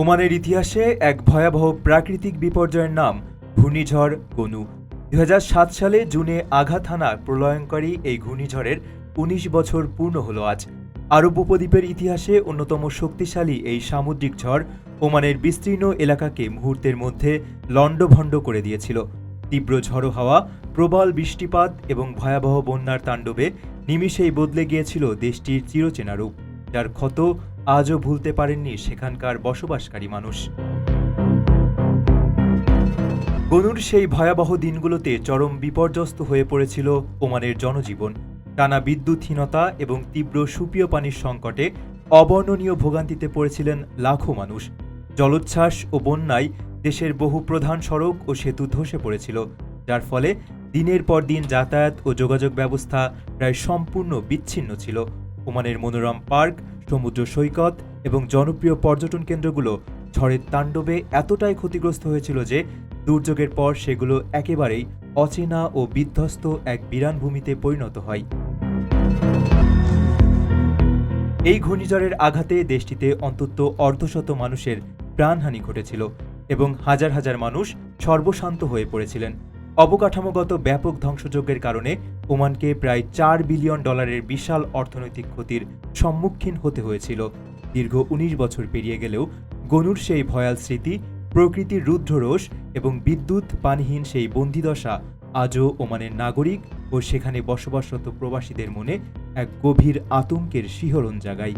ওমানের ইতিহাসে এক ভয়াবহ প্রাকৃতিক বিপর্যয়ের নাম ঘূর্ণিঝড় গনু। ২০০৭ সালে জুনে আঘাত হানা প্রলয়ঙ্করী এই ঘূর্ণিঝড়ের ১৯ বছর পূর্ণ হল আজ। আরব উপদ্বীপের ইতিহাসে অন্যতম শক্তিশালী এই সামুদ্রিক ঝড় ওমানের বিস্তীর্ণ এলাকাকে মুহূর্তের মধ্যে লণ্ডভণ্ড করে দিয়েছিল। তীব্র ঝড়ো হাওয়া, প্রবল বৃষ্টিপাত এবং ভয়াবহ বন্যার তাণ্ডবে নিমিষেই বদলে গিয়েছিল দেশটির চিরচেনা রূপ, যার ক্ষত আজও ভুলতে পারেননি সেখানকার বসবাসকারী মানুষ। গনুর সেই ভয়াবহ দিনগুলোতে চরম বিপর্যস্ত হয়ে পড়েছিল ওমানের জনজীবন। টানা বিদ্যুৎহীনতা এবং তীব্র সুপেয় পানির সংকটে অবর্ণনীয় ভোগান্তিতে পড়েছিলেন লাখো মানুষ। জলোচ্ছ্বাস ও বন্যায় দেশের বহু প্রধান সড়ক ও সেতু ধসে পড়েছিল, যার ফলে দিনের পর দিন যাতায়াত ও যোগাযোগ ব্যবস্থা প্রায় সম্পূর্ণ বিচ্ছিন্ন ছিল। ওমানের মনোরম পার্ক, সমুদ্র সৈকত এবং জনপ্রিয় পর্যটন কেন্দ্রগুলো ঝড়ের তাণ্ডবে এতটাই ক্ষতিগ্রস্ত হয়েছিল যে দুর্যোগের পর সেগুলো একেবারেই অচেনা ও বিধ্বস্ত এক বিরান ভূমিতে পরিণত হয়। এই ঘূর্ণিঝড়ের আঘাতে দেশটিতে অন্তত অর্ধশত মানুষের প্রাণহানি ঘটেছিল এবং হাজার হাজার মানুষ সর্বশান্ত হয়ে পড়েছিলেন। অবকাঠামোগত ব্যাপক ধ্বংসযজ্ঞের কারণে ওমানকে প্রায় $4 বিলিয়ন বিশাল অর্থনৈতিক ক্ষতির সম্মুখীন হতে হয়েছিল। দীর্ঘ ১৯ বছর পেরিয়ে গেলেও গনুর সেই ভয়াল স্মৃতি, প্রকৃতির রুদ্ররোষ এবং বিদ্যুৎ পানিহীন সেই বন্দিদশা আজও ওমানের নাগরিক ও সেখানে বসবাসরত প্রবাসীদের মনে এক গভীর আতঙ্কের শিহরণ জাগায়।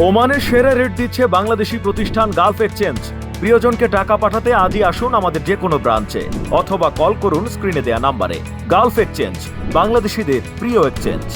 ওমানের সেরা রেট দিচ্ছে বাংলাদেশি প্রতিষ্ঠান গালফ এক্সচেঞ্জ। প্রিয়জনকে টাকা পাঠাতে আজই আসুন আমাদের যে কোনো ব্রাঞ্চে অথবা কল করুন স্ক্রিনে দেয়া নাম্বারে। গালফ এক্সচেঞ্জ, বাংলাদেশিদের প্রিয় এক্সচেঞ্জ।